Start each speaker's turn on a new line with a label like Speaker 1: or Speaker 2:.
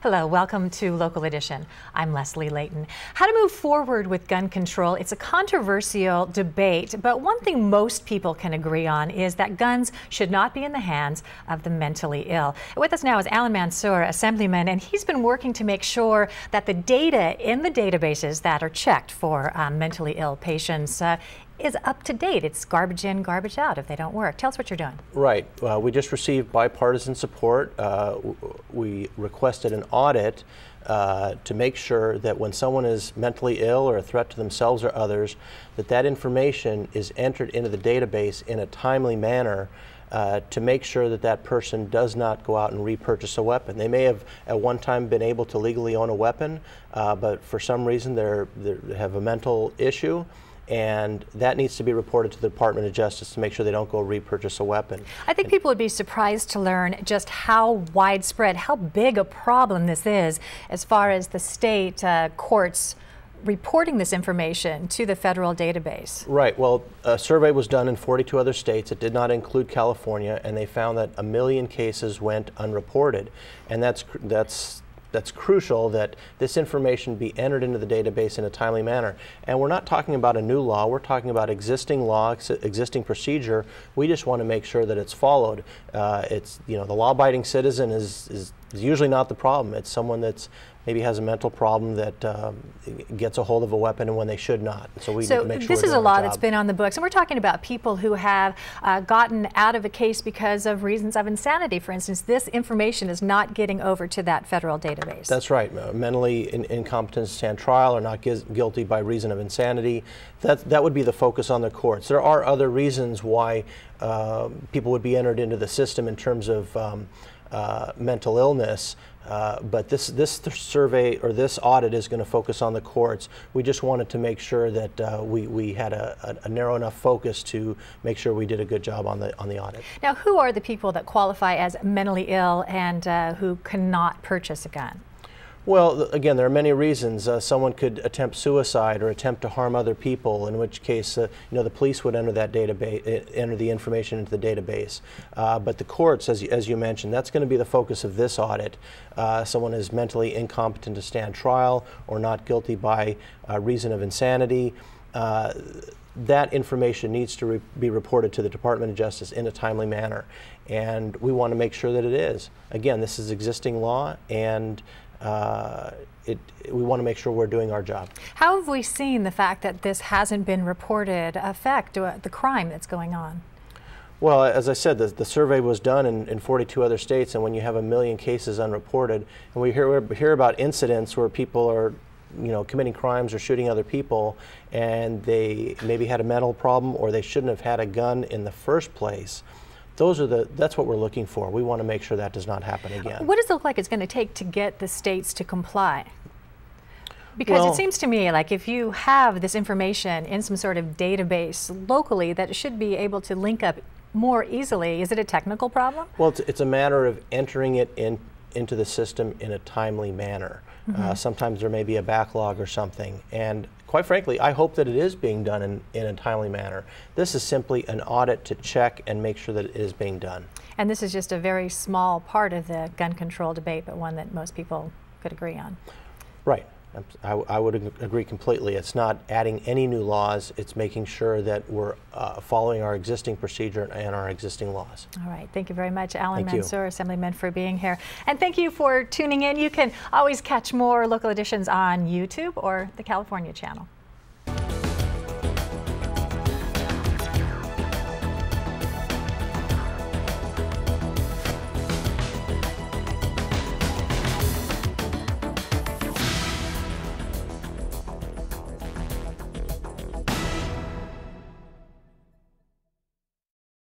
Speaker 1: Hello, welcome to Local Edition. I'm Leslie Leyton. How to move forward with gun control. It's a controversial debate, but one thing most people can agree on is that guns should not be in the hands of the mentally ill. With us now is Allan Mansoor, Assemblyman, and he's been working to make sure that the data in the databases that are checked for mentally ill patients is up to date. It's garbage in, garbage out if they don't work. Tell us what you're doing.
Speaker 2: Right. We just received bipartisan support. We requested an audit to make sure that when someone is mentally ill or a threat to themselves or others, that information is entered into the database in a timely manner to make sure that that person does not go out and repurchase a weapon. They may have at one time been able to legally own a weapon, but for some reason they have a mental issue, and that needs to be reported to the Department of Justice to make sure they don't go repurchase a weapon.
Speaker 1: I think people would be surprised to learn just how widespread, how big a problem this is as far as the state courts reporting this information to the federal database.
Speaker 2: Right. Well, a survey was done in 42 other states. It did not include California, and they found that 1 million cases went unreported, and that's crucial that this information be entered into the database in a timely manner. And we're not talking about a new law, we're talking about existing law, existing procedure. We just want to make sure that it's followed. The law-abiding citizen is usually not the problem. It's someone that's maybe has a mental problem that gets a hold of a weapon and when they should not. So we need to make sure
Speaker 1: this is a law that's been on the books, and we're talking about people who have gotten out of a case because of reasons of insanity. For instance, this information is not getting over to that federal database.
Speaker 2: That's right. Mentally incompetent to stand trial or not guilty by reason of insanity. That would be the focus on the courts. There are other reasons why people would be entered into the system in terms of mental illness, but this survey or this audit is going to focus on the courts. We just wanted to make sure that we had a narrow enough focus to make sure we did a good job on the audit.
Speaker 1: Now, who are the people that qualify as mentally ill and who cannot purchase a gun?
Speaker 2: Well, again, there are many reasons. Someone could attempt suicide or attempt to harm other people, in which case, the police would enter that database, enter the information into the database. But the courts, as you mentioned, that's going to be the focus of this audit. Someone is mentally incompetent to stand trial or not guilty by reason of insanity. That information needs to be reported to the Department of Justice in a timely manner, and we want to make sure that it is. Again, this is existing law, and we want to make sure we're doing our job. How
Speaker 1: have we seen the fact that this hasn't been reported affect the crime that's going on?
Speaker 2: Well, as I said, the survey was done in 42 other states, and when you have 1 million cases unreported, and we hear about incidents where people are committing crimes or shooting other people, and they maybe had a mental problem or they shouldn't have had a gun in the first place. That's what we're looking for. We want to make sure that does not happen again.
Speaker 1: What does it look like it's going to take to get the states to comply? Because it seems to me like if you have this information in some sort of database locally, that it should be able to link up more easily. Is it a technical problem?
Speaker 2: Well, it's a matter of entering it into the system in a timely manner. Mm-hmm. Sometimes there may be a backlog or something, and quite frankly, I hope that it is being done in a timely manner. This is simply an audit to check and make sure that it is being done.
Speaker 1: And this is just a very small part of the gun control debate, but one that most people could agree on.
Speaker 2: Right. I would agree completely. It's not adding any new laws. It's making sure that we're following our existing procedure and our existing laws.
Speaker 1: All right. Thank you very much, Allan Mansoor, Assemblyman, for being here. And thank you for tuning in. You can always catch more local editions on YouTube or the California channel.